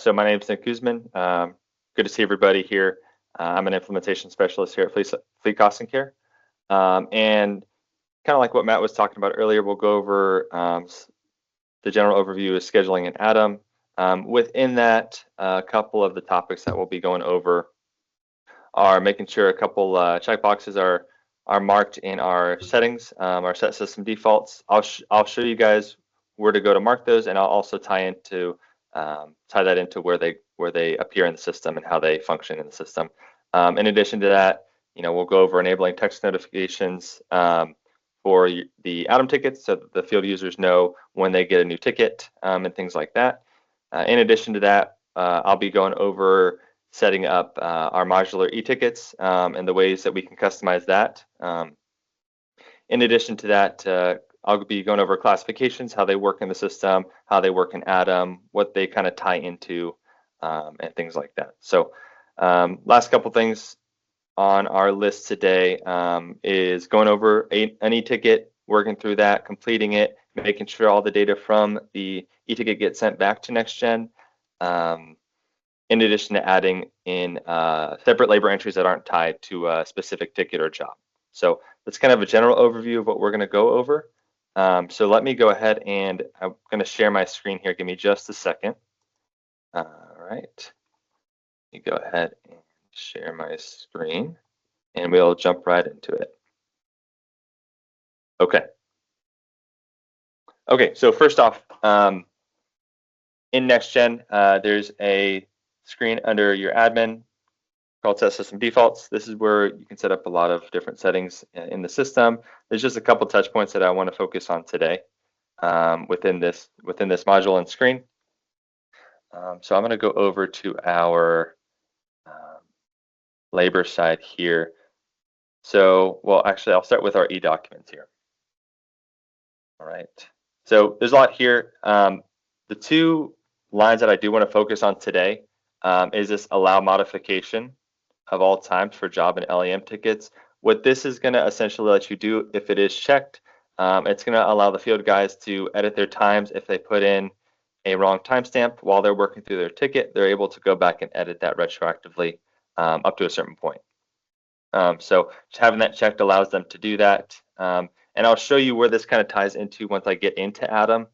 So my name is Nick Guzman. Good to see everybody here. I'm an implementation specialist here at Fleet Cost and Care. And kind of like what Matt was talking about earlier, we'll go over the general overview of scheduling in Atom. Within that, a couple of the topics that we'll be going over are making sure a couple checkboxes are marked in our settings, our set system defaults. I'll show you guys where to go to mark those, and I'll also tie that into where they appear in the system and how they function in the system. In addition to that, we'll go over enabling text notifications for the Atom tickets, so that the field users know when they get a new ticket and things like that. In addition to that, I'll be going over setting up our modular e-tickets and the ways that we can customize that. In addition to that, I'll be going over classifications, how they work in the system, how they work in Atom, what they kind of tie into, and things like that. So last couple things on our list today is going over an e-ticket, working through that, completing it, making sure all the data from the e-ticket gets sent back to NextGen, in addition to adding in separate labor entries that aren't tied to a specific ticket or job. So that's kind of a general overview of what we're going to go over. So let me go ahead, and I'm going to share my screen here. Give me just a second. All right. Let me go ahead and share my screen, and we'll jump right into it. Okay. Okay, so first off, in NextGen, there's a screen under your admin called Set System Defaults. This is where you can set up a lot of different settings in the system. There's just a couple touch points that I want to focus on today within this module and screen. So I'm going to go over to our labor side here. So, well, actually, I'll start with our e-documents here. All right. So there's a lot here. The two lines that I do want to focus on today is this allow modification of all times for job and LEM tickets. What this is going to essentially let you do, if it is checked, it's going to allow the field guys to edit their times. If they put in a wrong timestamp while they're working through their ticket, they're able to go back and edit that retroactively up to a certain point. So just having that checked allows them to do that. And I'll show you where this kind of ties into once I get into Atom.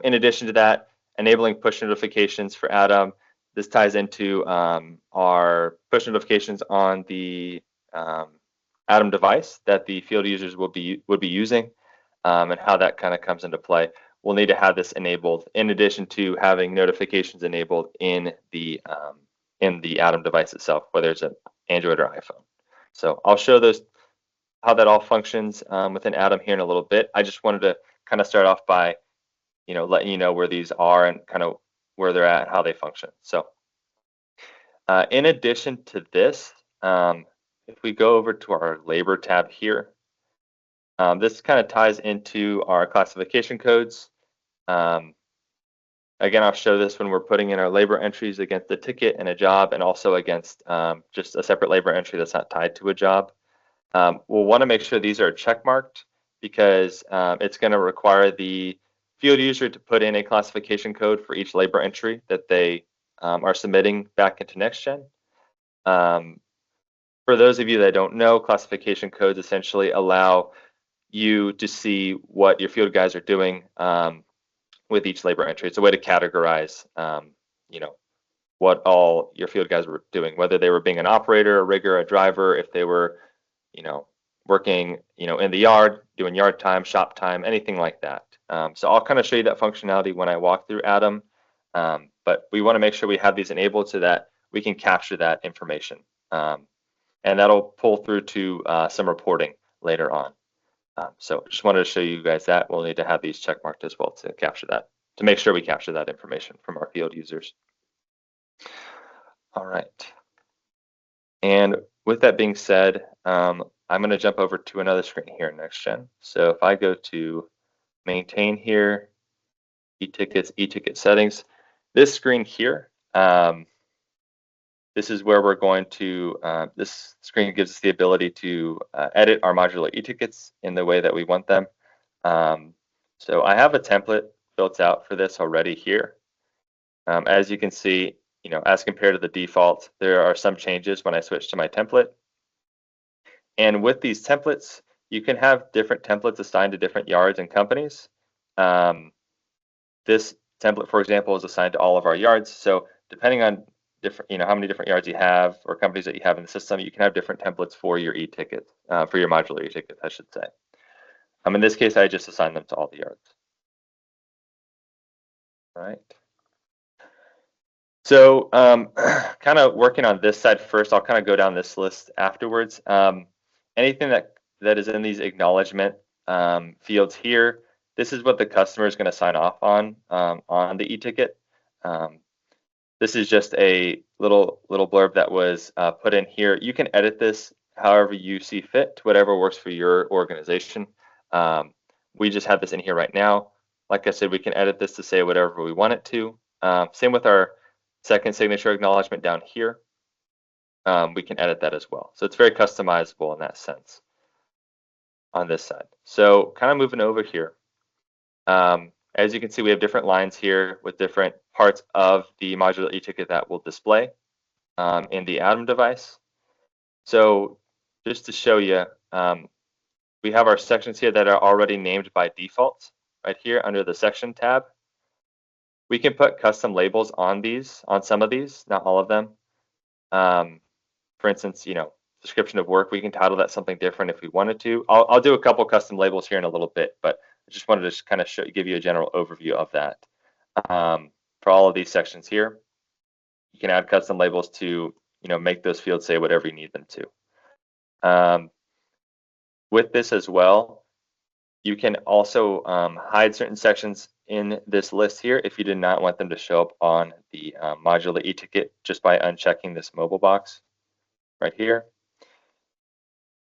In addition to that, enabling push notifications for Atom. This ties into our push notifications on the Atom device that the field users would be using, and how that kind of comes into play. We'll need to have this enabled in addition to having notifications enabled in the Atom device itself, whether it's an Android or iPhone. So I'll show those how that all functions within Atom here in a little bit. I just wanted to kind of start off by letting you know where these are and kind of where they're at, how they function. So in addition to this, if we go over to our labor tab here, this kind of ties into our classification codes. Again, I'll show this when we're putting in our labor entries against the ticket and a job, and also against just a separate labor entry that's not tied to a job. We'll want to make sure these are check marked, because it's going to require the field user to put in a classification code for each labor entry that they are submitting back into NextGen. For those of you that don't know, classification codes essentially allow you to see what your field guys are doing with each labor entry. It's a way to categorize, what all your field guys were doing, whether they were being an operator, a rigger, a driver, if they were, working, in the yard, doing yard time, shop time, anything like that. So I'll kind of show you that functionality when I walk through Atom, but we want to make sure we have these enabled so that we can capture that information. And that'll pull through to some reporting later on. So just wanted to show you guys that. We'll need to have these check marked as well to capture that, to make sure we capture that information from our field users. All right. And with that being said, I'm going to jump over to another screen here in NextGen. So if I go to maintain here, e-tickets, e-ticket settings, this screen here, this is where we're going to, this screen gives us the ability to edit our modular e-tickets in the way that we want them. So I have a template built out for this already here. As you can see, as compared to the default, there are some changes when I switch to my template. And with these templates, you can have different templates assigned to different yards and companies. This template, for example, is assigned to all of our yards. So depending on different, how many different yards you have or companies that you have in the system, you can have different templates for your e-ticket, for your modular e-ticket, I should say. In this case, I just assigned them to all the yards. All right. So kind of working on this side first, I'll kind of go down this list afterwards. Anything that is in these acknowledgement fields here, this is what the customer is going to sign off on the e-ticket. This is just a little blurb that was put in here. You can edit this however you see fit, to whatever works for your organization. We just have this in here right now. Like I said, we can edit this to say whatever we want it to. Same with our second signature acknowledgement down here. We can edit that as well. So it's very customizable in that sense on this side. So kind of moving over here. As you can see, we have different lines here with different parts of the modular e-ticket that will display in the Atom device. So just to show you, we have our sections here that are already named by default right here under the section tab. We can put custom labels on some of these, not all of them. For instance, description of work, we can title that something different if we wanted to. I'll do a couple custom labels here in a little bit, but I just wanted to kind of give you a general overview of that. For all of these sections here, you can add custom labels to make those fields say whatever you need them to. With this as well, you can also hide certain sections in this list here if you did not want them to show up on the modular e-ticket just by unchecking this mobile box right here.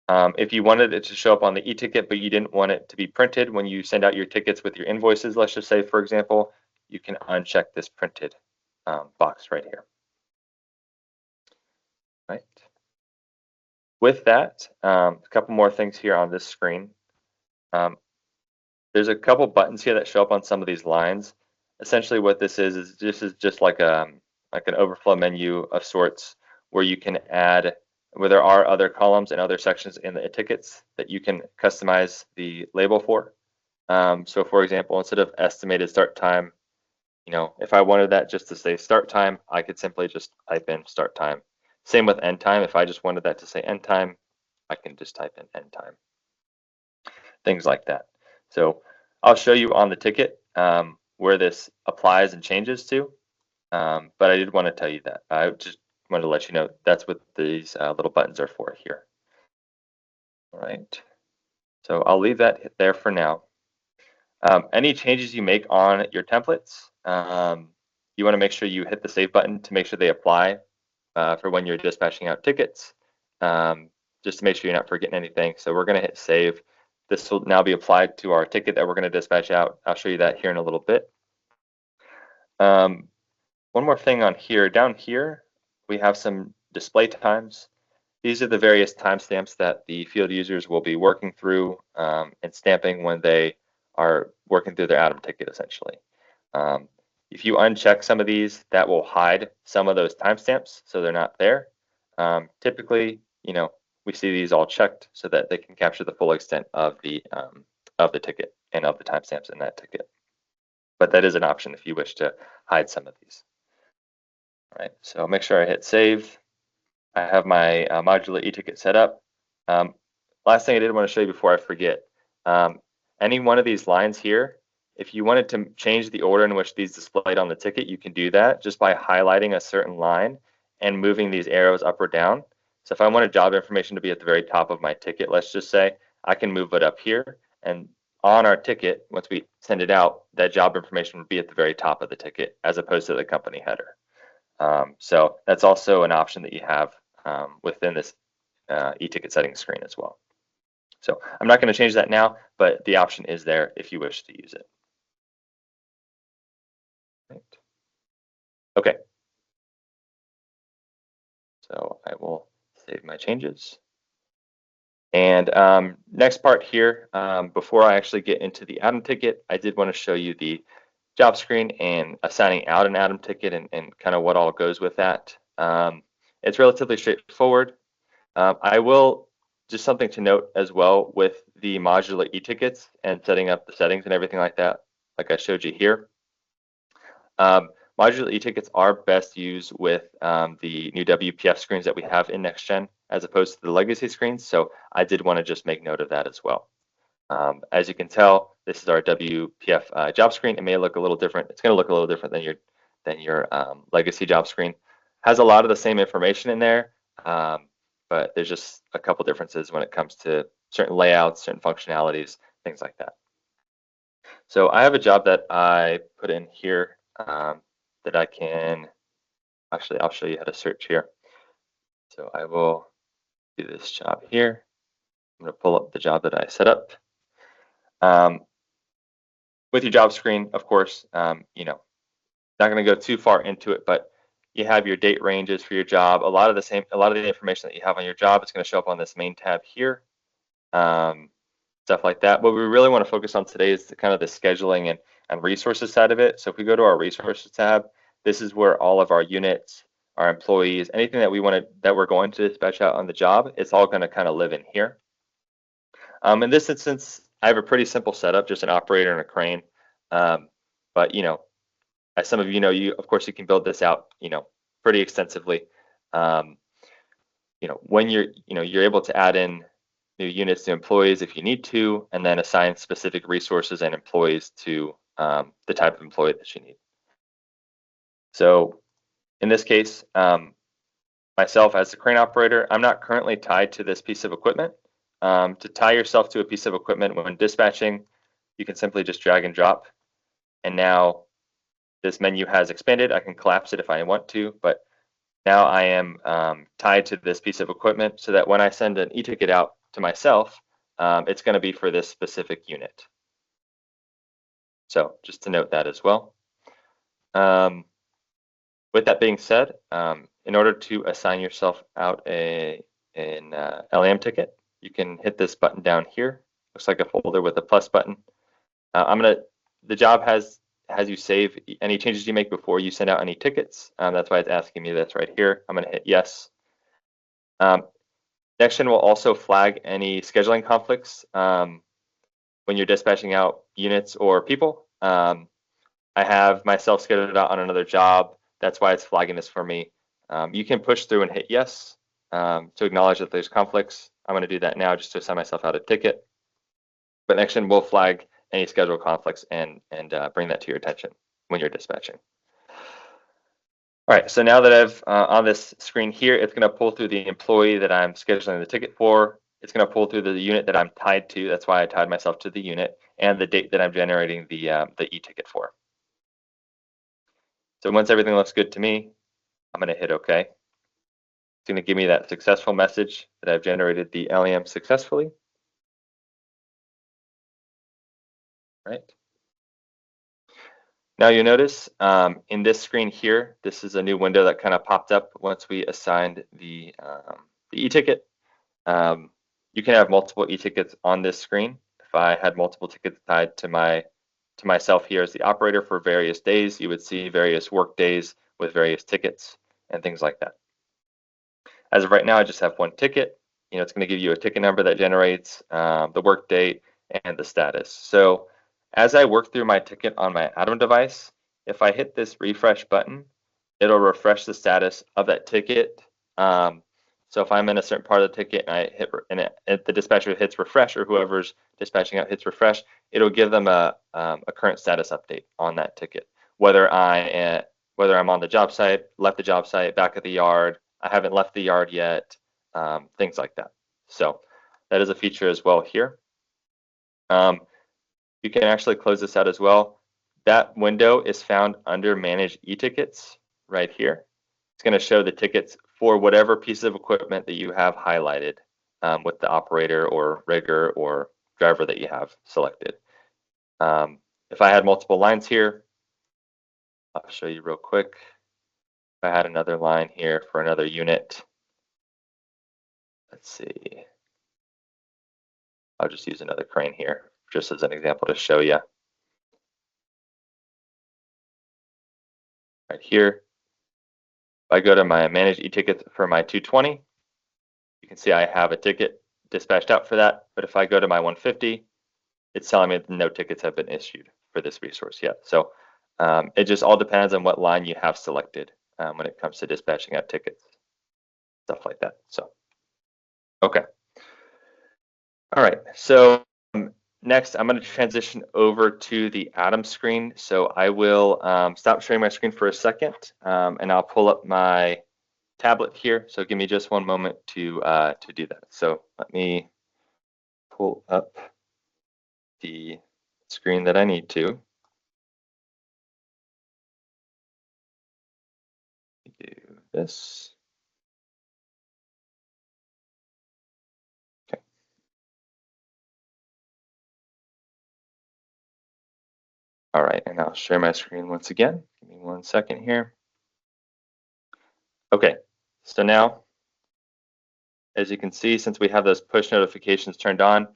If you wanted it to show up on the e-ticket, but you didn't want it to be printed when you send out your tickets with your invoices, let's just say, for example, you can uncheck this printed box right here. Right. With that, a couple more things here on this screen. There's a couple buttons here that show up on some of these lines. Essentially, what this is just like an overflow menu of sorts where you can add, where there are other columns and other sections in the tickets that you can customize the label for. So for example, instead of estimated start time, if I wanted that just to say start time, I could simply just type in start time. Same with end time. If I just wanted that to say end time, I can just type in end time. Things like that. So I'll show you on the ticket where this applies and changes to, but I did want to tell you that. I just wanted to let you know that's what these little buttons are for here. All right, so I'll leave that there for now. Any changes you make on your templates, you want to make sure you hit the save button to make sure they apply for when you're dispatching out tickets, just to make sure you're not forgetting anything. So we're going to hit save. This will now be applied to our ticket that we're going to dispatch out. I'll show you that here in a little bit. One more thing on here. Down here, we have some display times. These are the various timestamps that the field users will be working through and stamping when they are working through their Atom ticket, essentially. If you uncheck some of these, that will hide some of those timestamps, so they're not there. Typically, we see these all checked so that they can capture the full extent of the ticket and of the timestamps in that ticket. But that is an option if you wish to hide some of these. All right, so I'll make sure I hit save. I have my modular e-ticket set up. Last thing I did want to show you before I forget, any one of these lines here, if you wanted to change the order in which these displayed on the ticket, you can do that just by highlighting a certain line and moving these arrows up or down. So if I wanted job information to be at the very top of my ticket, let's just say, I can move it up here, and on our ticket, once we send it out, that job information would be at the very top of the ticket as opposed to the company header. So that's also an option that you have within this e-ticket settings screen as well. So I'm not going to change that now, but the option is there if you wish to use it. Right. Okay. So I will save my changes. And next part here, before I actually get into the Atom ticket, I did want to show you the job screen and assigning out an Atom ticket and kind of what all goes with that. It's relatively straightforward. I will, just something to note as well with the modular e-tickets and setting up the settings and everything like that, like I showed you here. Modular e-tickets are best used with the new WPF screens that we have in NextGen as opposed to the legacy screens. So I did want to just make note of that as well. As you can tell, this is our WPF job screen. It may look a little different. It's going to look a little different than your legacy job screen. Has a lot of the same information in there, but there's just a couple differences when it comes to certain layouts, certain functionalities, things like that. So I have a job that I put in here that I can, actually, I'll show you how to search here. So I will do this job here. I'm going to pull up the job that I set up. With your job screen, of course, you know, not going to go too far into it, but you have your date ranges for your job. A lot of the information that you have on your job is going to show up on this main tab here. Stuff like that. What we really want to focus on today is kind of the scheduling and resources side of it. So if we go to our resources tab, this is where all of our units, our employees, anything that we're going to dispatch out on the job, it's all going to kind of live in here. In this instance, I have a pretty simple setup, just an operator and a crane. But you know, as some of you know, of course you can build this out, you know, pretty extensively. You know, when you're able to add in new units to employees if you need to, and then assign specific resources and employees to the type of employee that you need. So in this case, myself as the crane operator, I'm not currently tied to this piece of equipment. To tie yourself to a piece of equipment when dispatching, you can simply just drag and drop. And now this menu has expanded. I can collapse it if I want to, but now I am tied to this piece of equipment so that when I send an e-ticket out to myself, it's going to be for this specific unit. So just to note that as well. With that being said, in order to assign yourself out an LAM ticket, you can hit this button down here. Looks like a folder with a plus button. The job has you save any changes you make before you send out any tickets. That's why it's asking me this right here. I'm going to hit yes. NextGen will also flag any scheduling conflicts when you're dispatching out units or people. I have myself scheduled out on another job. That's why it's flagging this for me. You can push through and hit yes to acknowledge that there's conflicts. I'm going to do that now just to assign myself out a ticket. But NextGen will flag any schedule conflicts and bring that to your attention when you're dispatching. All right, so now that I've on this screen here, it's going to pull through the employee that I'm scheduling the ticket for. It's going to pull through the unit that I'm tied to. That's why I tied myself to the unit, and the date that I'm generating the e-ticket for. So once everything looks good to me, I'm going to hit OK. It's going to give me that successful message that I've generated the LEM successfully. Right. Now you notice in this screen here, this is a new window that kind of popped up once we assigned the e-ticket. You can have multiple e-tickets on this screen. If I had multiple tickets tied to myself here as the operator for various days, you would see various work days with various tickets and things like that. As of right now, I just have one ticket. You know, it's going to give you a ticket number that generates the work date and the status. So as I work through my ticket on my Atom device, if I hit this refresh button, it'll refresh the status of that ticket. So if I'm in a certain part of the ticket and I hit and the dispatcher hits refresh, or whoever's dispatching out hits refresh, it'll give them a current status update on that ticket. Whether I'm on the job site, left the job site, back at the yard, I haven't left the yard yet, things like that. So that is a feature as well here. You can actually close this out as well. That window is found under Manage e-tickets right here. It's going to show the tickets for whatever piece of equipment that you have highlighted with the operator or rigger or driver that you have selected. If I had multiple lines here, I'll show you real quick. If I had another line here for another unit, let's see. I'll just use another crane here just as an example to show you. right here. If I go to my manage e-tickets for my 220, you can see I have a ticket dispatched out for that. But if I go to my 150, it's telling me that no tickets have been issued for this resource yet. So it just all depends on what line you have selected when it comes to dispatching out tickets, stuff like that. So, okay. All right. So next, I'm going to transition over to the Atom screen. So I will stop sharing my screen for a second, and I'll pull up my tablet here. So give me just one moment to do that. So let me pull up the screen that I need to. Do this. Okay. All right, and I'll share my screen once again. Give me 1 second here. Okay, so now, as you can see, since we have those push notifications turned on,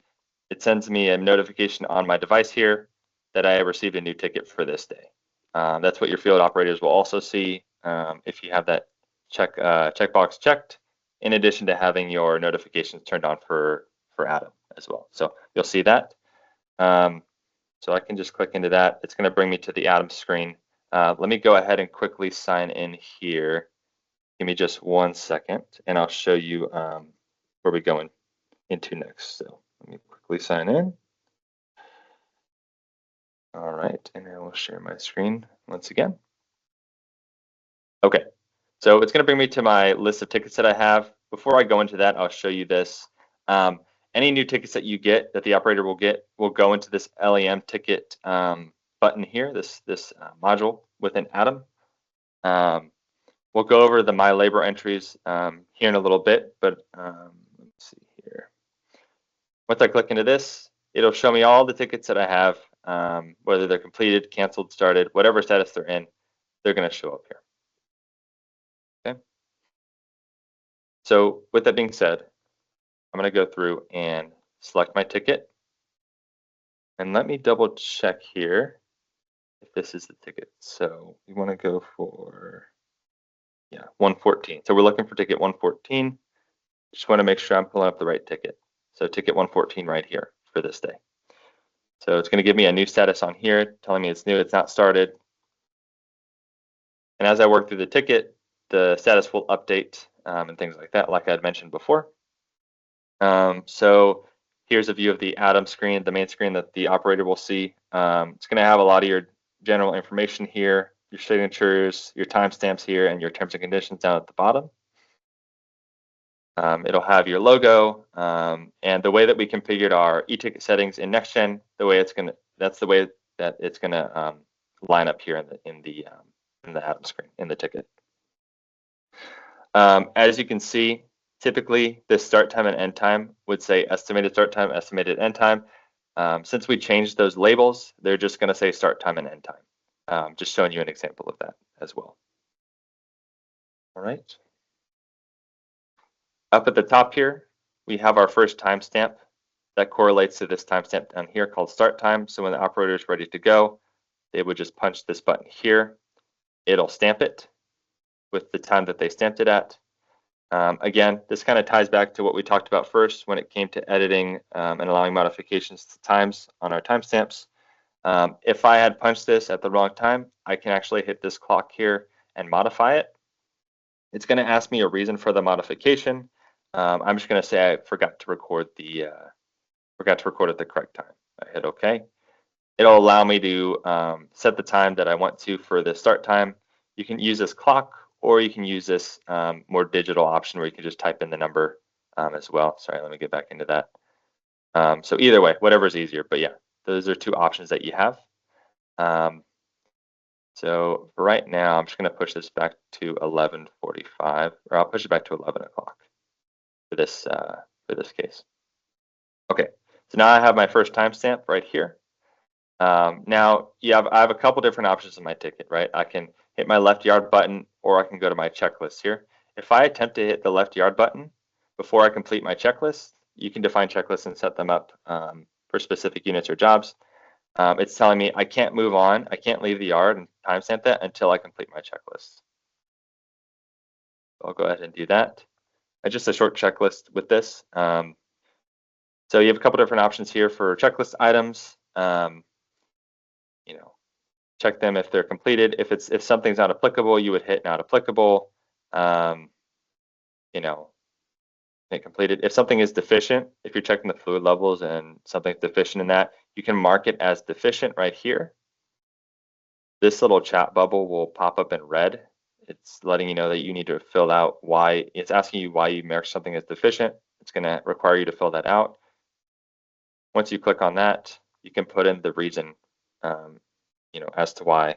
it sends me a notification on my device here that I have received a new ticket for this day. That's what your field operators will also see if you have that checkbox checked, in addition to having your notifications turned on for Atom as well. So you'll see that. So I can just click into that. It's going to bring me to the Atom screen. Let me go ahead and quickly sign in here. Give me just 1 second, and I'll show you where we're going into next. So let me quickly sign in. All right, and I will share my screen once again. Okay, so it's going to bring me to my list of tickets that I have. Before I go into that, I'll show you this. Any new tickets that you get, that the operator will get, will go into this LEM ticket button here, this module within Atom. We'll go over the My Labor entries here in a little bit, but let's see here. Once I click into this, it'll show me all the tickets that I have, whether they're completed, canceled, started, whatever status they're in, they're going to show up here. Okay. So with that being said, I'm going to go through and select my ticket. And let me double check here if this is the ticket. So we want to go for, 114. So we're looking for ticket 114. Just want to make sure I'm pulling up the right ticket. So ticket 114 right here for this day. So it's going to give me a new status on here, telling me it's new, it's not started. And as I work through the ticket, the status will update and things like that, like I had mentioned before. So here's a view of the Atom screen, the main screen that the operator will see. It's going to have a lot of your general information here, your signatures, your timestamps here, and your terms and conditions down at the bottom. It'll have your logo, and the way that we configured our e-ticket settings in NextGen, that's the way that it's gonna line up here in the Atom screen in the ticket. As you can see, typically the start time and end time would say estimated start time, estimated end time. Since we changed those labels, they're just gonna say start time and end time. Just showing you an example of that as well. All right. Up at the top here, we have our first timestamp that correlates to this timestamp down here called start time. So when the operator is ready to go, they would just punch this button here. It'll stamp it with the time that they stamped it at. Again, this kind of ties back to what we talked about first when it came to editing and allowing modifications to times on our timestamps. If I had punched this at the wrong time, I can actually hit this clock here and modify it. It's going to ask me a reason for the modification. I'm just going to say I forgot to record at the correct time. I hit OK. It'll allow me to set the time that I want to for the start time. You can use this clock, or you can use this more digital option where you can just type in the number as well. Sorry, let me get back into that. So either way, whatever's easier. But yeah, those are two options that you have. So for right now, I'm just going to push this back to 11:45, or I'll push it back to 11 o'clock for this case. Okay, so now I have my first timestamp right here. Now, I have a couple different options in my ticket, right? I can hit my left yard button, or I can go to my checklist here. If I attempt to hit the left yard button before I complete my checklist, you can define checklists and set them up for specific units or jobs. it's telling me I can't move on, I can't leave the yard and timestamp that until I complete my checklist. I'll go ahead and do that. And just a short checklist with this. So you have a couple different options here for checklist items. You know, check them if they're completed. If something's not applicable, you would hit not applicable. You know, it completed. If something is deficient, if you're checking the fluid levels and something's deficient in that, you can mark it as deficient right here. This little chat bubble will pop up in red. It's letting you know that you need to fill out why. It's asking you why you marked something as deficient. It's going to require you to fill that out. Once you click on that, you can put in the reason, as to why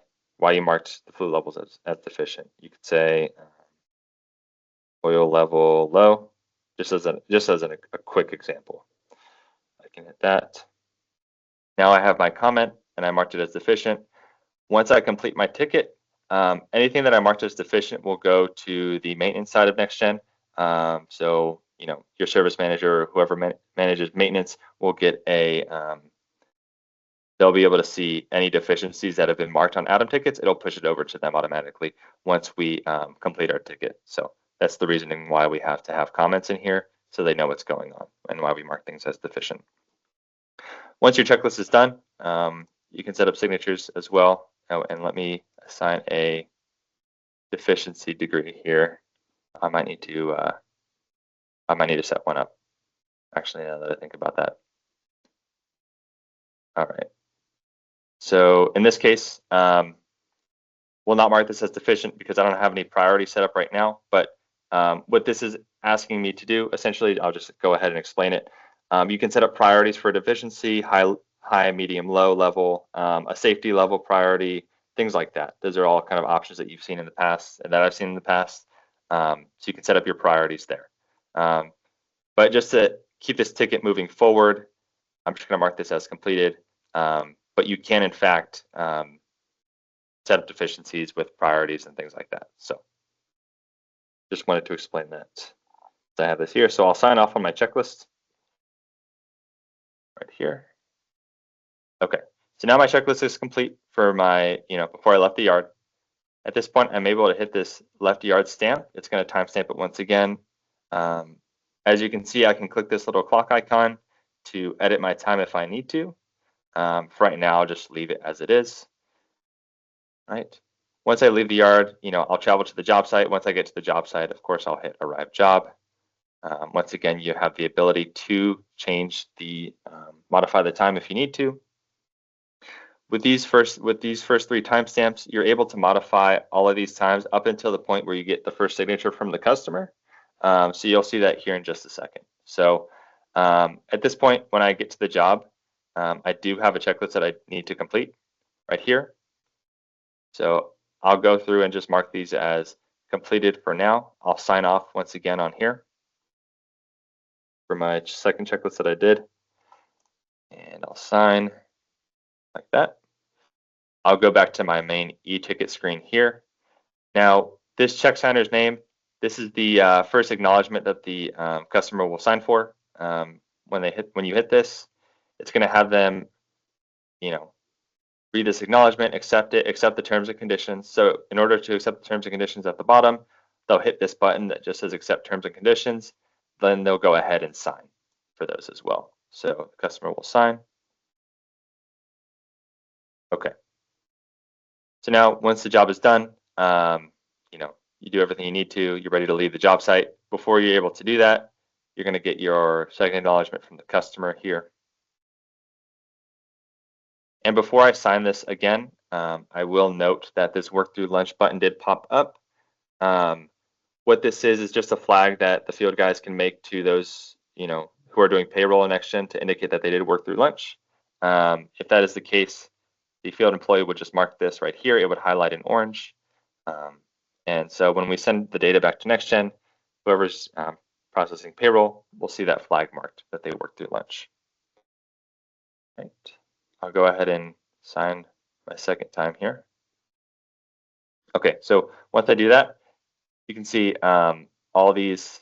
you marked the fluid levels as deficient. You could say oil level low, just as a quick example. I can hit that. Now I have my comment and I marked it as deficient. Once I complete my ticket, anything that I marked as deficient will go to the maintenance side of NextGen. So your service manager or whoever manages maintenance will get they'll be able to see any deficiencies that have been marked on Atom tickets. It'll push it over to them automatically once we complete our ticket. So that's the reasoning why we have to have comments in here so they know what's going on and why we mark things as deficient. Once your checklist is done, you can set up signatures as well. Oh, and let me assign a deficiency degree here. I might need to set one up. Actually, now that I think about that. All right. So in this case, we'll not mark this as deficient because I don't have any priority set up right now. But what this is asking me to do, essentially, I'll just go ahead and explain it. You can set up priorities for deficiency, high, medium, low level, a safety level priority, things like that. Those are all kind of options that you've seen in the past and that I've seen in the past. So you can set up your priorities there. But just to keep this ticket moving forward, I'm just going to mark this as completed. But you can, in fact, set up deficiencies with priorities and things like that. So just wanted to explain that. So I have this here. So I'll sign off on my checklist right here. Okay, so now my checklist is complete for my, before I left the yard. At this point, I'm able to hit this left yard stamp. It's going to timestamp it once again. As you can see, I can click this little clock icon to edit my time if I need to. For right now, I'll just leave it as it is. Right. Once I leave the yard, I'll travel to the job site. Once I get to the job site, of course, I'll hit arrive job. Once again, you have the ability to change modify the time if you need to. With these first three timestamps, you're able to modify all of these times up until the point where you get the first signature from the customer. So you'll see that here in just a second. So at this point, when I get to the job, I do have a checklist that I need to complete right here. So I'll go through and just mark these as completed for now. I'll sign off once again on here for my second checklist that I did. And I'll sign like that. I'll go back to my main e-ticket screen here. Now, this check signer's name, this is the first acknowledgement that the customer will sign for. When you hit this, it's going to have them, read this acknowledgement, accept it, accept the terms and conditions. So in order to accept the terms and conditions at the bottom, they'll hit this button that just says accept terms and conditions. Then they'll go ahead and sign for those as well. So the customer will sign. Okay. So now once the job is done, you do everything you need to, you're ready to leave the job site. Before you're able to do that, you're going to get your second acknowledgement from the customer here. And before I sign this again, I will note that this work through lunch button did pop up. What this is just a flag that the field guys can make to those, who are doing payroll in NextGen to indicate that they did work through lunch. If that is the case, the field employee would just mark this right here. It would highlight in orange. And so when we send the data back to NextGen, whoever's processing payroll will see that flag marked that they worked through lunch. Right. I'll go ahead and sign my second time here. Okay, so once I do that, you can see all these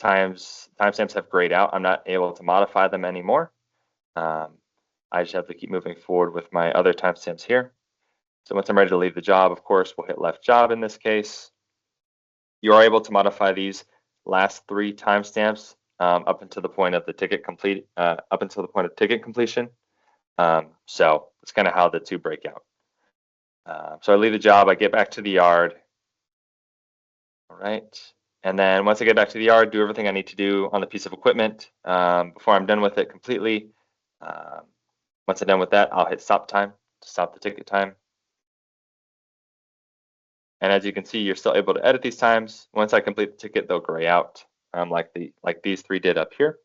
timestamps have grayed out. I'm not able to modify them anymore. I just have to keep moving forward with my other timestamps here. So once I'm ready to leave the job, of course, we'll hit left job in this case. You are able to modify these last 3 timestamps up until the point of the ticket completion. So that's kind of how the two break out. So I leave the job, I get back to the yard. All right. And then once I get back to the yard, do everything I need to do on the piece of equipment before I'm done with it completely. Once I'm done with that, I'll hit stop time to stop the ticket time. And as you can see, you're still able to edit these times. Once I complete the ticket, they'll gray out like these 3 did up here.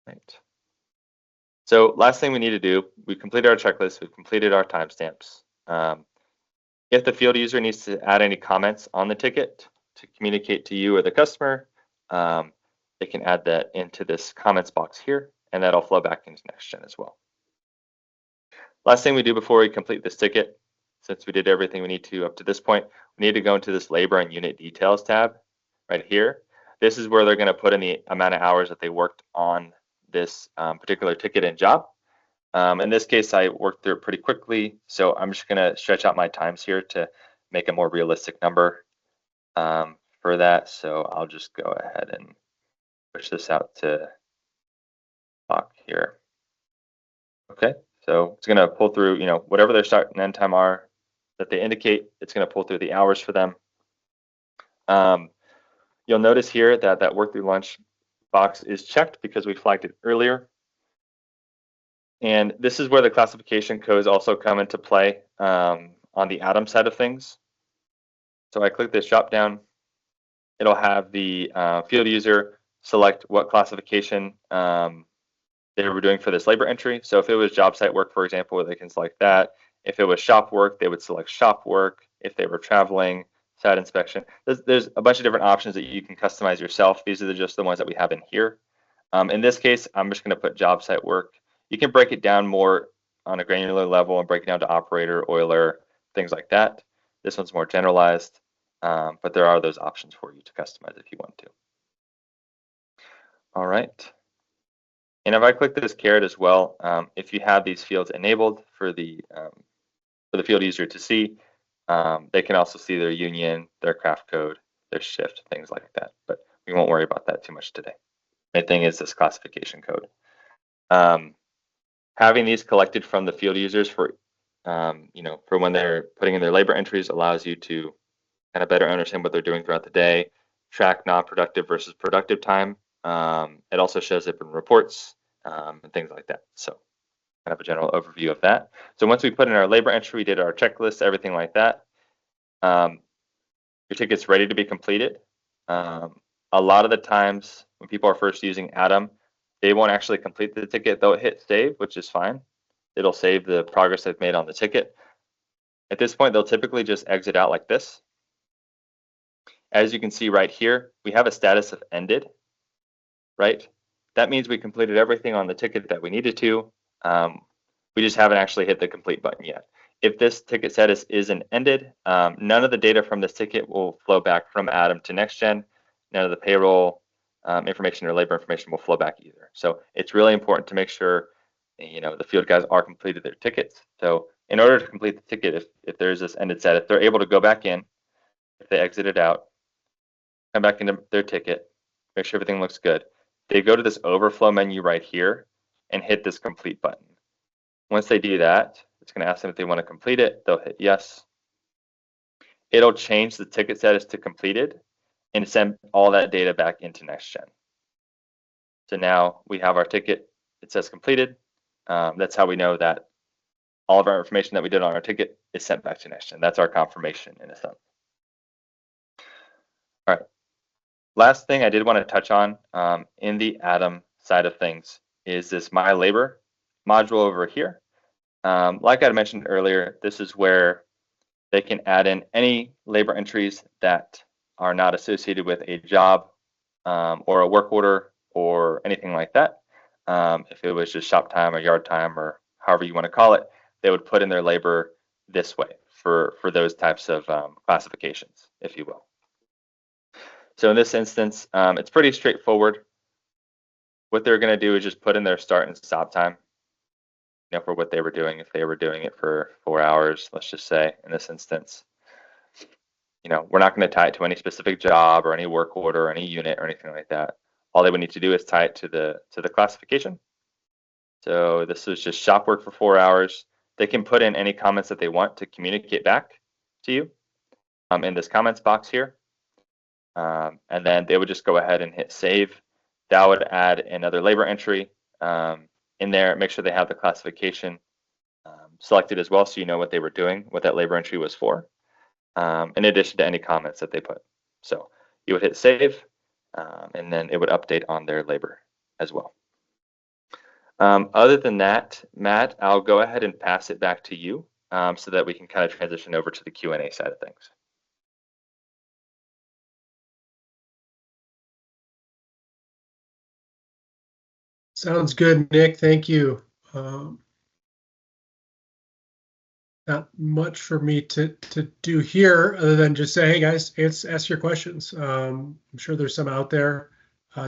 Right. So last thing we need to do, we've completed our checklist, we've completed our timestamps. If the field user needs to add any comments on the ticket to communicate to you or the customer, they can add that into this comments box here, and that'll flow back into NextGen as well. Last thing we do before we complete this ticket, since we did everything we need to up to this point, we need to go into this labor and unit details tab right here. This is where they're going to put in the amount of hours that they worked on this particular ticket and job. In this case, I worked through it pretty quickly, so I'm just going to stretch out my times here to make a more realistic number for that. So I'll just go ahead and push this out to clock here. Okay, so it's going to pull through, whatever their start and end time are that they indicate. It's going to pull through the hours for them. You'll notice here that that work through lunch box is checked because we flagged it earlier. And this is where the classification codes also come into play on the Atom side of things. So I click this drop down. It'll have the field user select what classification they were doing for this labor entry. So if it was job site work, for example, they can select that. If it was shop work, they would select shop work. If they were traveling, site inspection. There's a bunch of different options that you can customize yourself. These are just the ones that we have in here. In this case, I'm just going to put job site work. You can break it down more on a granular level and break it down to operator, oiler, things like that. This one's more generalized, but there are those options for you to customize if you want to. All right. And if I click this caret as well, if you have these fields enabled for the field user to see, they can also see their union, their craft code, their shift, things like that. But we won't worry about that too much today. Main thing is this classification code. Having these collected from the field users for when they're putting in their labor entries allows you to kind of better understand what they're doing throughout the day, track non-productive versus productive time. It also shows up in reports and things like that. So kind of a general overview of that. So once we put in our labor entry, we did our checklist, everything like that. Your ticket's ready to be completed. A lot of the times when people are first using Atom, they won't actually complete the ticket. They'll hit save, which is fine. It'll save the progress they've made on the ticket. At this point, they'll typically just exit out like this. As you can see right here, we have a status of ended, right? That means we completed everything on the ticket that we needed to. We just haven't actually hit the complete button yet. If this ticket status isn't ended, none of the data from this ticket will flow back from Atom to NextGen. None of the payroll information or labor information will flow back either. So it's really important to make sure the field guys are completed their tickets. So in order to complete the ticket, if there's this ended status, they're able to go back in. If they exited out, come back into their ticket, make sure everything looks good. They go to this overflow menu right here and hit this complete button. Once they do that, it's going to ask them if they want to complete it. They'll hit yes. It'll change the ticket status to completed and send all that data back into NextGen. So now we have our ticket. It says completed. That's how we know that all of our information that we did on our ticket is sent back to NextGen. That's our confirmation in a sense. All right. Last thing I did want to touch on in the Atom side of things is this My Labor module over here. Like I mentioned earlier, this is where they can add in any labor entries that are not associated with a job or a work order or anything like that. If it was just shop time or yard time or however you want to call it, they would put in their labor this way for those types of classifications, if you will. So in this instance, it's pretty straightforward. what they're going to do is just put in their start and stop time, for what they were doing. If they were doing it for 4 hours, let's just say in this instance, we're not going to tie it to any specific job or any work order or any unit or anything like that. All they would need to do is tie it to the classification. So this is just shop work for 4 hours. They can put in any comments that they want to communicate back to you in this comments box here. And then they would just go ahead and hit save. That would add another labor entry in there. Make sure they have the classification selected as well, so you know what they were doing, what that labor entry was for, in addition to any comments that they put. So you would hit save, and then it would update on their labor as well. Other than that, Matt, I'll go ahead and pass it back to you so that we can kind of transition over to the Q&A side of things. Sounds good, Nick. Thank you. Not much for me to do here other than just say, hey guys, ask your questions. I'm sure there's some out there.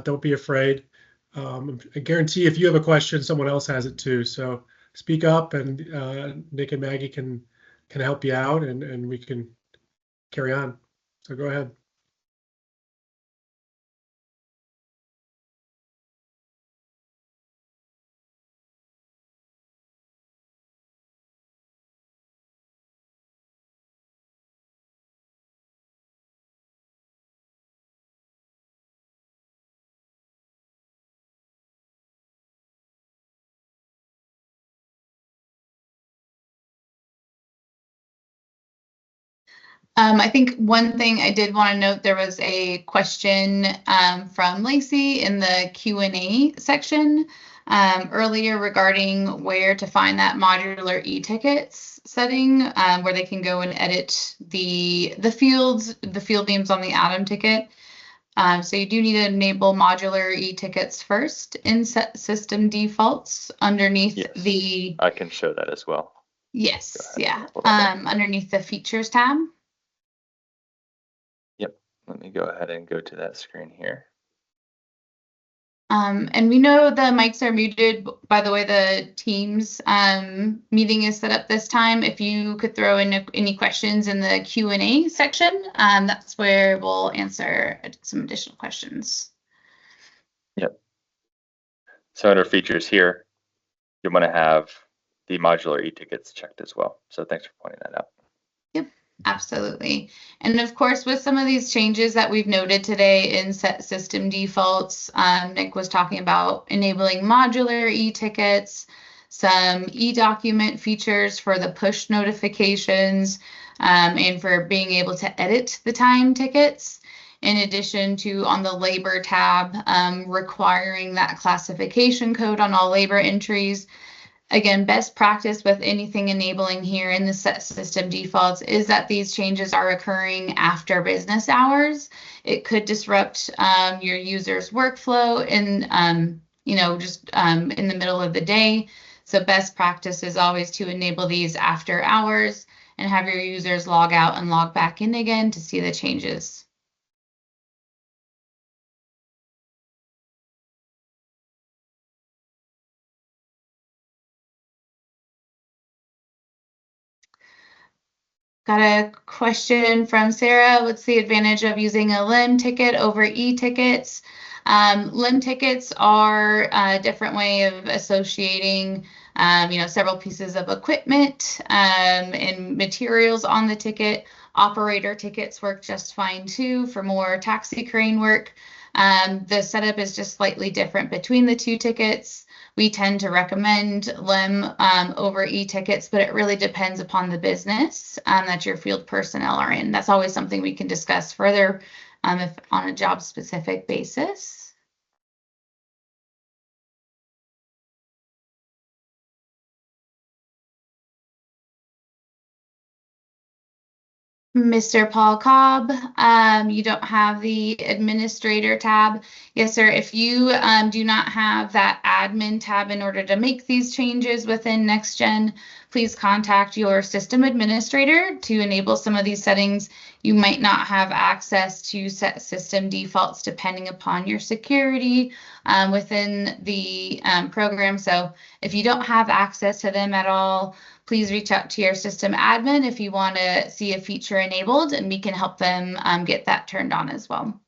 Don't be afraid. I guarantee if you have a question, someone else has it too. So speak up, and Nick and Maggie can help you out, and we can carry on. So go ahead. I think one thing I did want to note, there was a question from Lacey in the Q&A section earlier regarding where to find that modular e-tickets setting, where they can go and edit the field names on the Atom ticket. So you do need to enable modular e-tickets first in set system defaults underneath the. I can show that as well. Yes, yeah. Underneath the features tab. Let me go ahead and go to that screen here. And we know the mics are muted. By the way, the Teams meeting is set up this time. If you could throw in any questions in the Q&A section, that's where we'll answer some additional questions. Yep. So under features here, you want to have the modular e-tickets checked as well. So thanks for pointing that out. Yep. Absolutely. And of course, with some of these changes that we've noted today in set system defaults, Nick was talking about enabling modular e-tickets, some e-document features for the push notifications, and for being able to edit the time tickets, in addition to on the labor tab, requiring that classification code on all labor entries. Again, best practice with anything enabling here in the set system defaults is that these changes are occurring after business hours. It could disrupt your user's workflow in, just in the middle of the day. So best practice is always to enable these after hours and have your users log out and log back in again to see the changes. Got a question from Sarah. What's the advantage of using a LIM ticket over e-tickets? LIM tickets are a different way of associating, several pieces of equipment and materials on the ticket. Operator tickets work just fine too for more taxi crane work. The setup is just slightly different between the two tickets. We tend to recommend LIM over e-tickets, but it really depends upon the business that your field personnel are in. That's always something we can discuss further if on a job-specific basis. Mr. Paul Cobb, you don't have the administrator tab. Yes, sir. If you do not have that admin tab in order to make these changes within NextGen, please contact your system administrator to enable some of these settings. You might not have access to set system defaults depending upon your security within the program. So if you don't have access to them at all, please reach out to your system admin if you want to see a feature enabled, and we can help them get that turned on as well.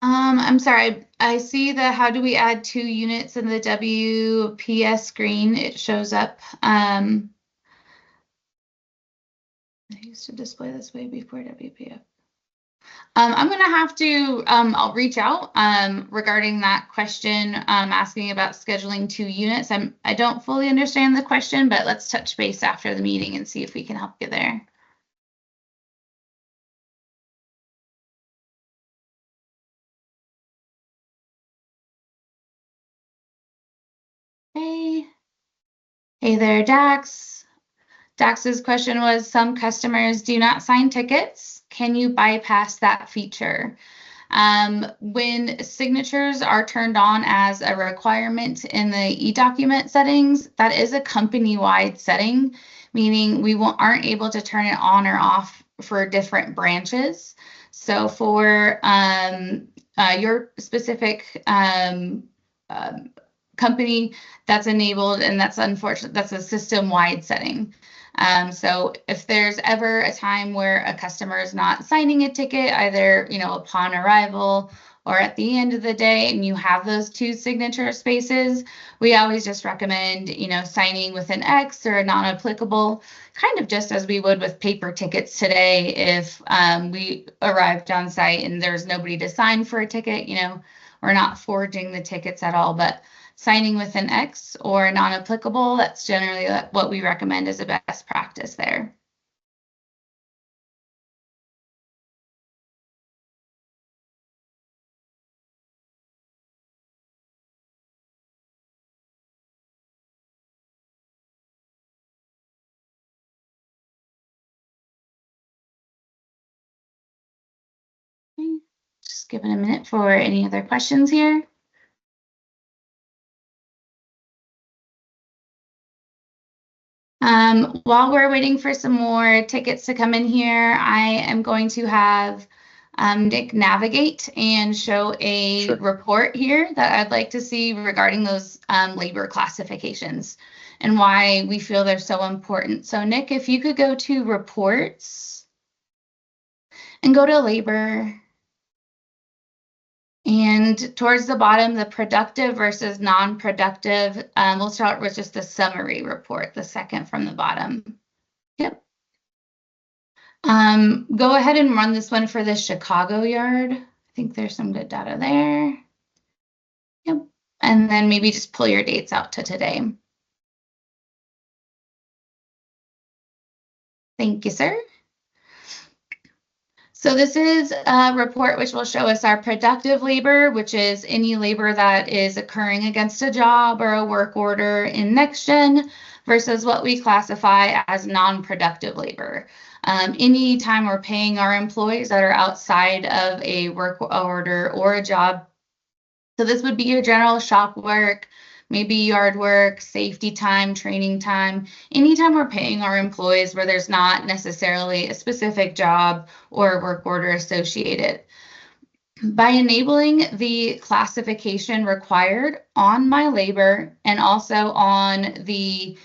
I'm sorry, I see the how do we add 2 units in the WPS screen. It shows up. I used to display this way before WPF. I'm going to have to, I'll reach out regarding that question, asking about scheduling 2 units. I don't fully understand the question, but let's touch base after the meeting and see if we can help you there. Hey. Hey there, Dax. Dax's question was, some customers do not sign tickets. Can you bypass that feature? When signatures are turned on as a requirement in the e-document settings, that is a company-wide setting, meaning we aren't able to turn it on or off for different branches. So for your specific company, that's enabled, and that's unfortunate. That's a system-wide setting. So if there's ever a time where a customer is not signing a ticket, either upon arrival or at the end of the day, and you have those 2 signature spaces, we always just recommend signing with an X or a non-applicable, kind of just as we would with paper tickets today. If we arrived on site and there's nobody to sign for a ticket, we're not forging the tickets at all, but signing with an X or non-applicable, that's generally what we recommend as a best practice there. Okay. Just giving a minute for any other questions here. While we're waiting for some more tickets to come in here, I am going to have Nick navigate and show a report here that I'd like to see regarding those labor classifications and why we feel they're so important. So Nick, if you could go to reports and go to labor, and towards the bottom, the productive versus non-productive, we'll start with just the summary report, the second from the bottom. Yep. Go ahead and run this one for the Chicago yard. I think there's some good data there. Yep. And then maybe just pull your dates out to today. Thank you, sir. So this is a report which will show us our productive labor, which is any labor that is occurring against a job or a work order in NextGen, versus what we classify as non-productive labor. Any time we're paying our employees that are outside of a work order or a job. So this would be your general shop work, maybe yard work, safety time, training time, anytime we're paying our employees where there's not necessarily a specific job or work order associated. By enabling the classification required on my labor and also on the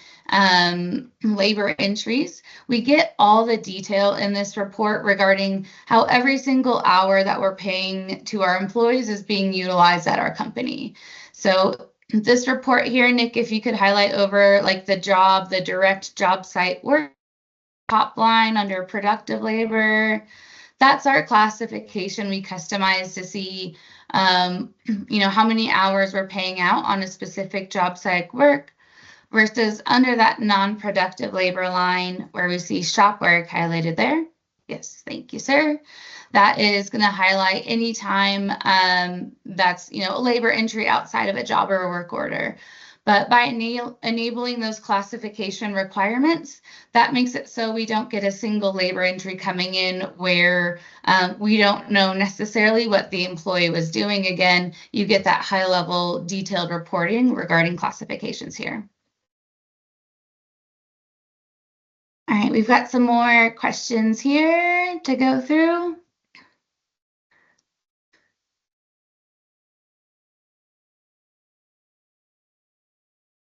labor entries, we get all the detail in this report regarding how every single hour that we're paying to our employees is being utilized at our company. So this report here, Nick, if you could highlight over like the direct job site work, top line under productive labor, that's our classification we customize to see, how many hours we're paying out on a specific job site work versus under that non-productive labor line where we see shop work highlighted there. Yes, thank you, sir. That is going to highlight any time that's, a labor entry outside of a job or a work order. But by enabling those classification requirements, that makes it so we don't get a single labor entry coming in where we don't know necessarily what the employee was doing. Again, you get that high level detailed reporting regarding classifications here. All right, we've got some more questions here to go through.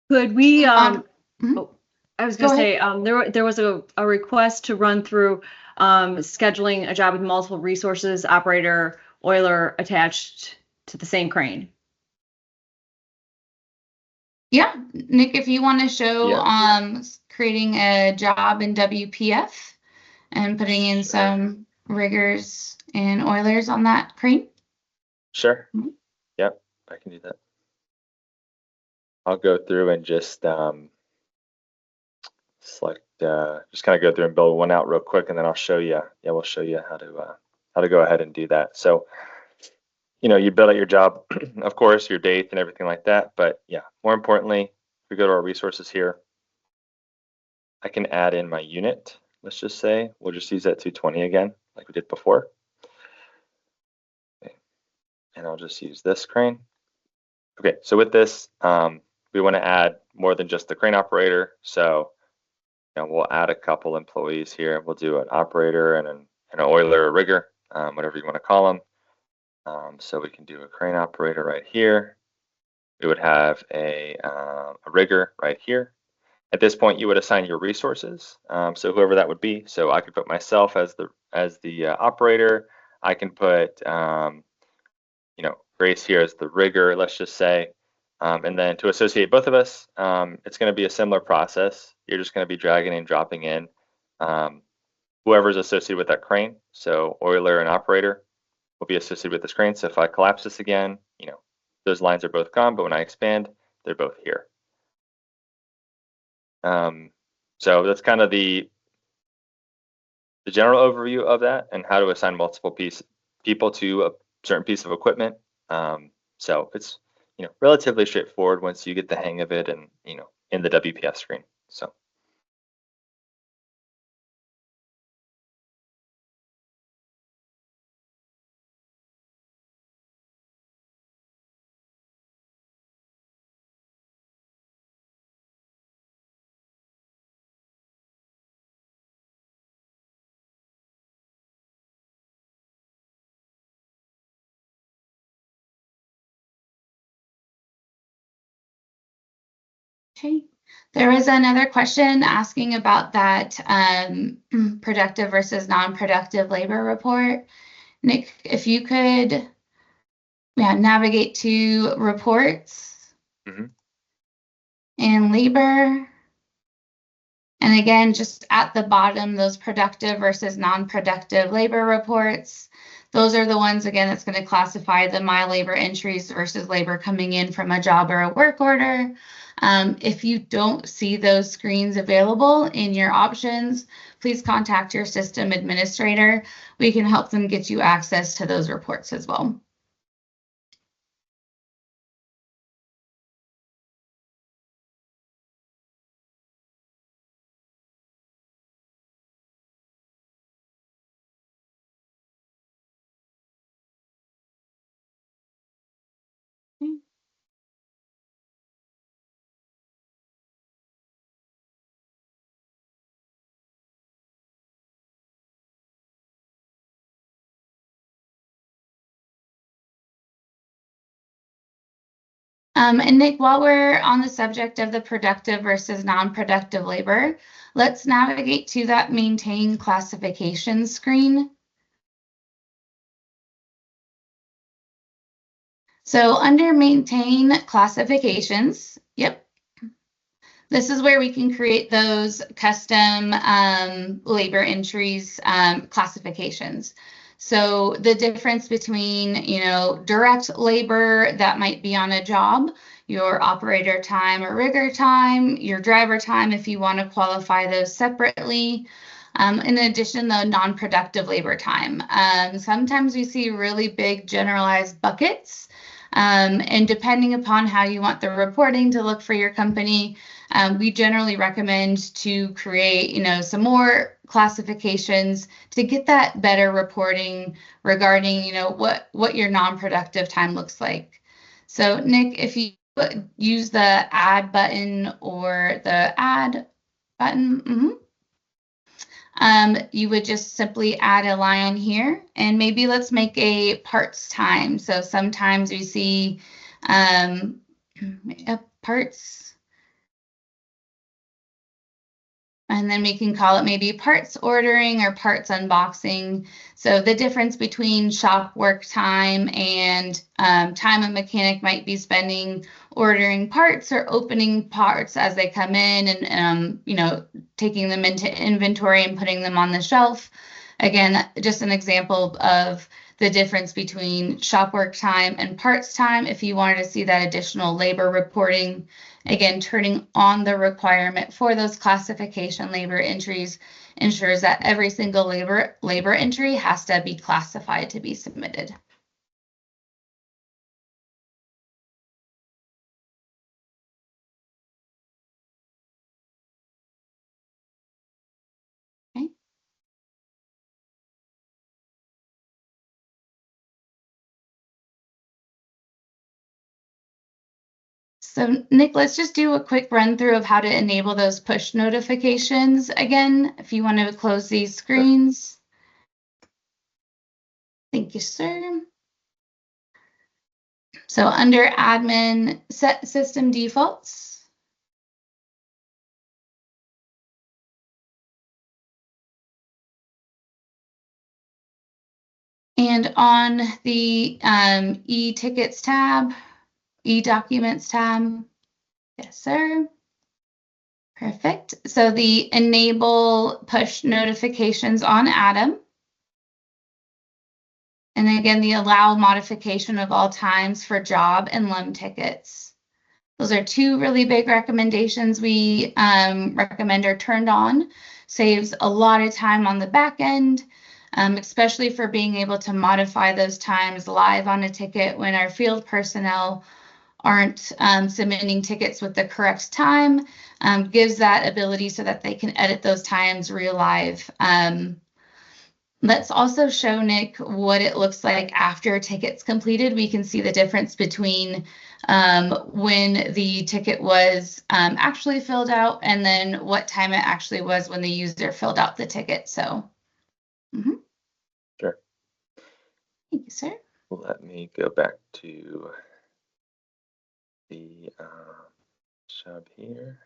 Could we, mhm. I was Go going to say, there was a request to run through scheduling a job with multiple resources, operator, oiler attached to the same crane. Yeah, Nick, if you want to show creating a job in WPF and putting in some riggers and oilers on that crane. Sure. Yep, I can do that. I'll go through and just select, just kind of go through and build one out real quick, and then I'll show you. Yeah, we'll show you how to go ahead and do that. So, you know, you build out your job, of course, your date and everything like that. But yeah, more importantly, if we go to our resources here, I can add in my unit. Let's just say we'll just use that 220 again, like we did before. Okay. And I'll just use this crane. Okay, so with this, we want to add more than just the crane operator. So, you know, we'll add a couple employees here. We'll do an operator and an oiler or rigger, whatever you want to call them. So we can do a crane operator right here. We would have a rigger right here. At this point, you would assign your resources. So whoever that would be. So I could put myself as the operator. I can put you know, Grace here as the rigger, let's just say. And then to associate both of us, it's going to be a similar process. You're just going to be dragging and dropping in whoever's associated with that crane. So oiler and operator will be associated with this crane. So if I collapse this again, you know, those lines are both gone, but when I expand, they're both here. So that's kind of the general overview of that and how to assign multiple people to a certain piece of equipment. So it's, you know, relatively straightforward once you get the hang of it and, you know, in the WPF screen. So. Okay. There was another question asking about that productive versus non-productive labor report. Nick, if you could navigate to reports and labor. And again, just at the bottom, those productive versus non-productive labor reports. Those are the ones, again, that's going to classify the my labor entries versus labor coming in from a job or a work order. If you don't see those screens available in your options, please contact your system administrator. We can help them get you access to those reports as well. And Nick, while we're on the subject of the productive versus non-productive labor, let's navigate to that maintain classification screen. So under maintain classifications, this is where we can create those custom labor entries classifications. So the difference between, you know, direct labor that might be on a job, your operator time or rigger time, your driver time, if you want to qualify those separately. In addition, the non-productive labor time. Sometimes we see really big generalized buckets And depending upon how you want the reporting to look for your company, we generally recommend to create, some more classifications to get that better reporting regarding, what your non-productive time looks like. So Nick, if you use the add button or the add button, you would just simply add a line here, and maybe let's make a parts time. So sometimes we see parts, and then we can call it maybe parts ordering or parts unboxing. So the difference between shop work time and time a mechanic might be spending ordering parts or opening parts as they come in and, taking them into inventory and putting them on the shelf. Again, just an example of the difference between shop work time and parts time. If you wanted to see that additional labor reporting, again, turning on the requirement for those classification labor entries ensures that every single labor entry has to be classified to be submitted. Okay. So Nick, let's just do a quick run through of how to enable those push notifications again, if you want to close these screens. Thank you, sir. So under admin, set system defaults. And on the e-tickets tab, e-documents tab. Yes, sir. Perfect. So the enable push notifications on Atom. And again, the allow modification of all times for job and LUM tickets. Those are two really big recommendations we recommend are turned on. Saves a lot of time on the back end, especially for being able to modify those times live on a ticket when our field personnel aren't submitting tickets with the correct time. Gives that ability so that they can edit those times real live. Let's also show Nick what it looks like after a ticket's completed. We can see the difference between when the ticket was actually filled out and then what time it actually was when the user filled out the ticket. So, Sure. Thank you, sir. Let me go back to the sub here.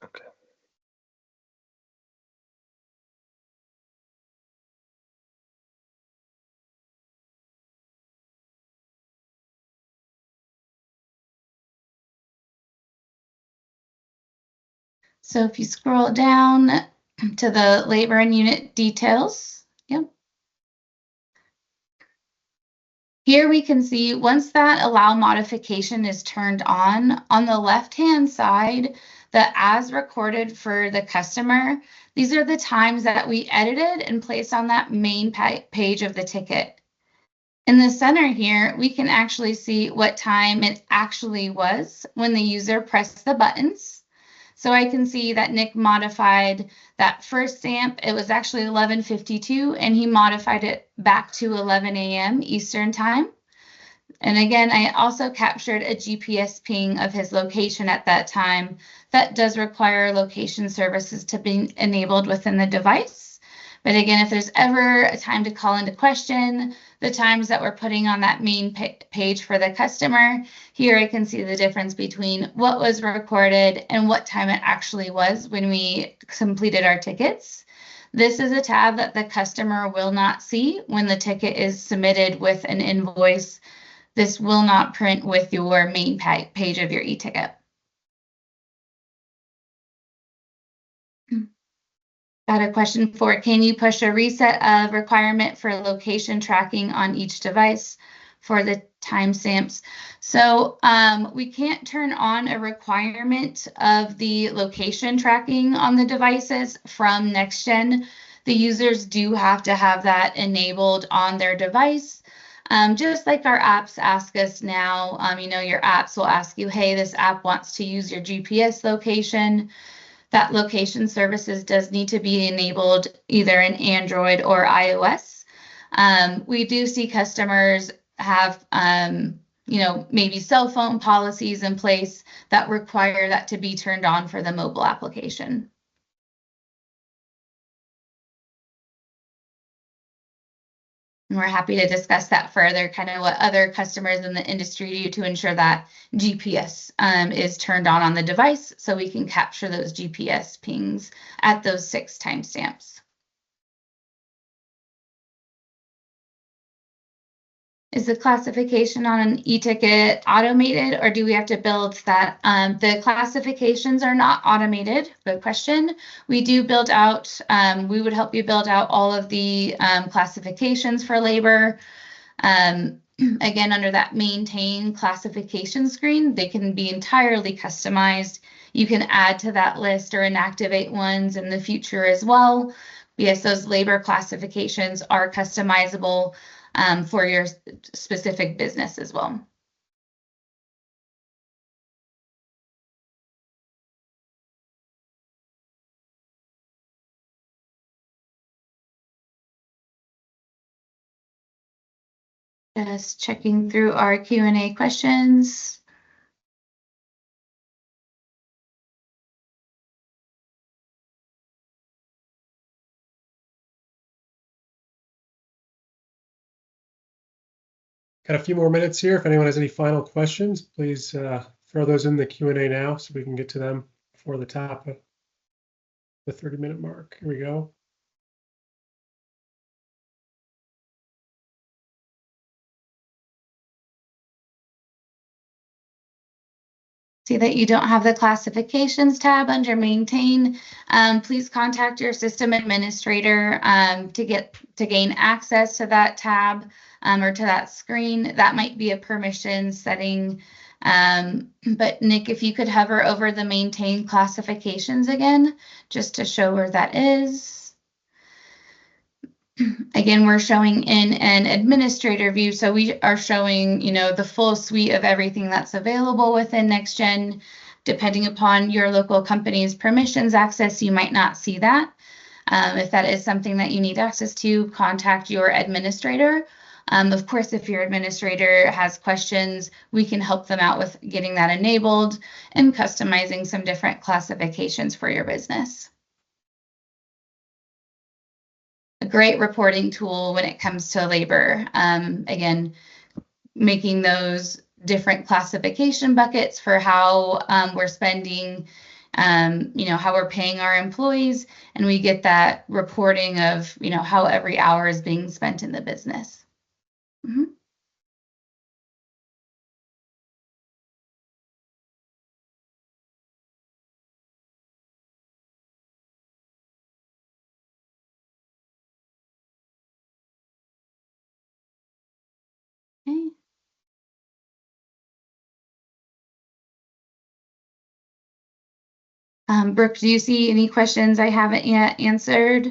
Okay. So if you scroll down to the labor and unit details, yep. Here we can see once that allow modification is turned on the left-hand side, the as recorded for the customer, these are the times that we edited and placed on that main page of the ticket. In the center here, we can actually see what time it actually was when the user pressed the buttons. So I can see that Nick modified that first stamp. It was actually 11:52, and he modified it back to 11 a.m. Eastern time. And again, I also captured a GPS ping of his location at that time. That does require location services to be enabled within the device. But again, if there's ever a time to call into question the times that we're putting on that main page for the customer, here I can see the difference between what was recorded and what time it actually was when we completed our tickets. This is a tab that the customer will not see when the ticket is submitted with an invoice. This will not print with your main page of your e-ticket. Got a question for, can you push a reset of requirement for location tracking on each device for the timestamps? So we can't turn on a requirement of the location tracking on the devices from NextGen. the users do have to have that enabled on their device. Just like our apps ask us now, your apps will ask you, hey, this app wants to use your GPS location. That location services does need to be enabled either in Android or iOS. We do see customers have, maybe cell phone policies in place that require that to be turned on for the mobile application. And we're happy to discuss that further, kind of what other customers in the industry do to ensure that GPS is turned on the device so we can capture those GPS pings at those 6 timestamps. Is the classification on an e-ticket automated, or do we have to build that? The classifications are not automated. Good question. We do build out, we would help you build out all of the classifications for labor. Again, under that maintain classification screen, they can be entirely customized. You can add to that list or inactivate ones in the future as well. Yes, those labor classifications are customizable for your specific business as well. Just checking through our Q&A questions. Got a few more minutes here. If anyone has any final questions, please throw those in the Q&A now so we can get to them before the top of the 30-minute mark. Here we go. See that you don't have the classifications tab under maintain. Please contact your system administrator to gain access to that tab or to that screen. That might be a permission setting. But Nick, if you could hover over the maintain classifications again, just to show where that is. Again, we're showing in an administrator view, so we are showing, the full suite of everything that's available within NextGen. Depending upon your local company's permissions access, you might not see that. If that is something that you need access to, contact your administrator. Of course, if your administrator has questions, we can help them out with getting that enabled and customizing some different classifications for your business. A great reporting tool when it comes to labor. Again, making those different classification buckets for how we're spending, how we're paying our employees, and we get that reporting of, how every hour is being spent in the business. Mm-hmm. Okay. Brooke, do you see any questions I haven't yet answered?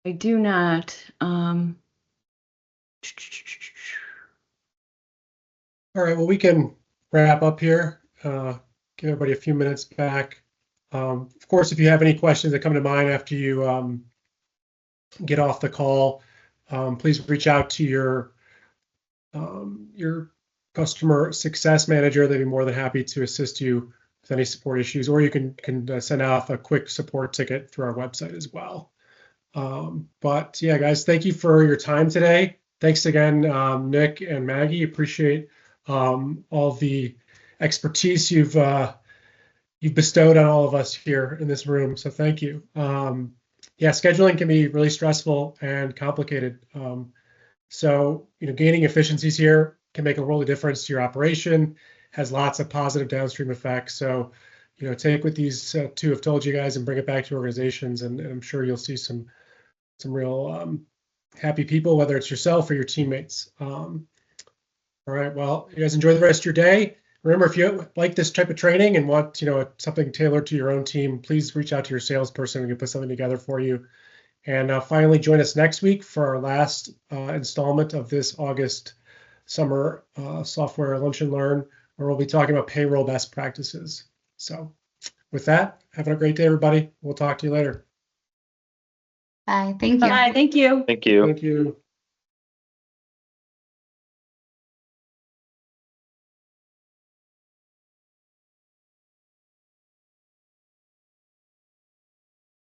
I do not. All right, well, we can wrap up here. Give everybody a few minutes back. Of course, if you have any questions that come to mind after you get off the call, please reach out to your customer success manager. They'd be more than happy to assist you with any support issues, or you can send off a quick support ticket through our website as well. But yeah, guys, thank you for your time today. Thanks again, Nick and Maggie. Appreciate all the expertise you've bestowed on all of us here in this room. So thank you. Yeah, scheduling can be really stressful and complicated. So gaining efficiencies here can make a world of difference to your operation. Has lots of positive downstream effects. So take what these two have told you guys and bring it back to your organizations, and I'm sure you'll see some real happy people, whether it's yourself or your teammates. All right, well, you guys enjoy the rest of your day. Remember, if you like this type of training and want, something tailored to your own team, please reach out to your salesperson. We can put something together for you. And finally, join us next week for our last installment of this August summer software lunch and learn, where we'll be talking about payroll best practices. So with that, have a great day, everybody. We'll talk to you later. Bye. Thank you. Bye. Thank you. Thank you. Thank you.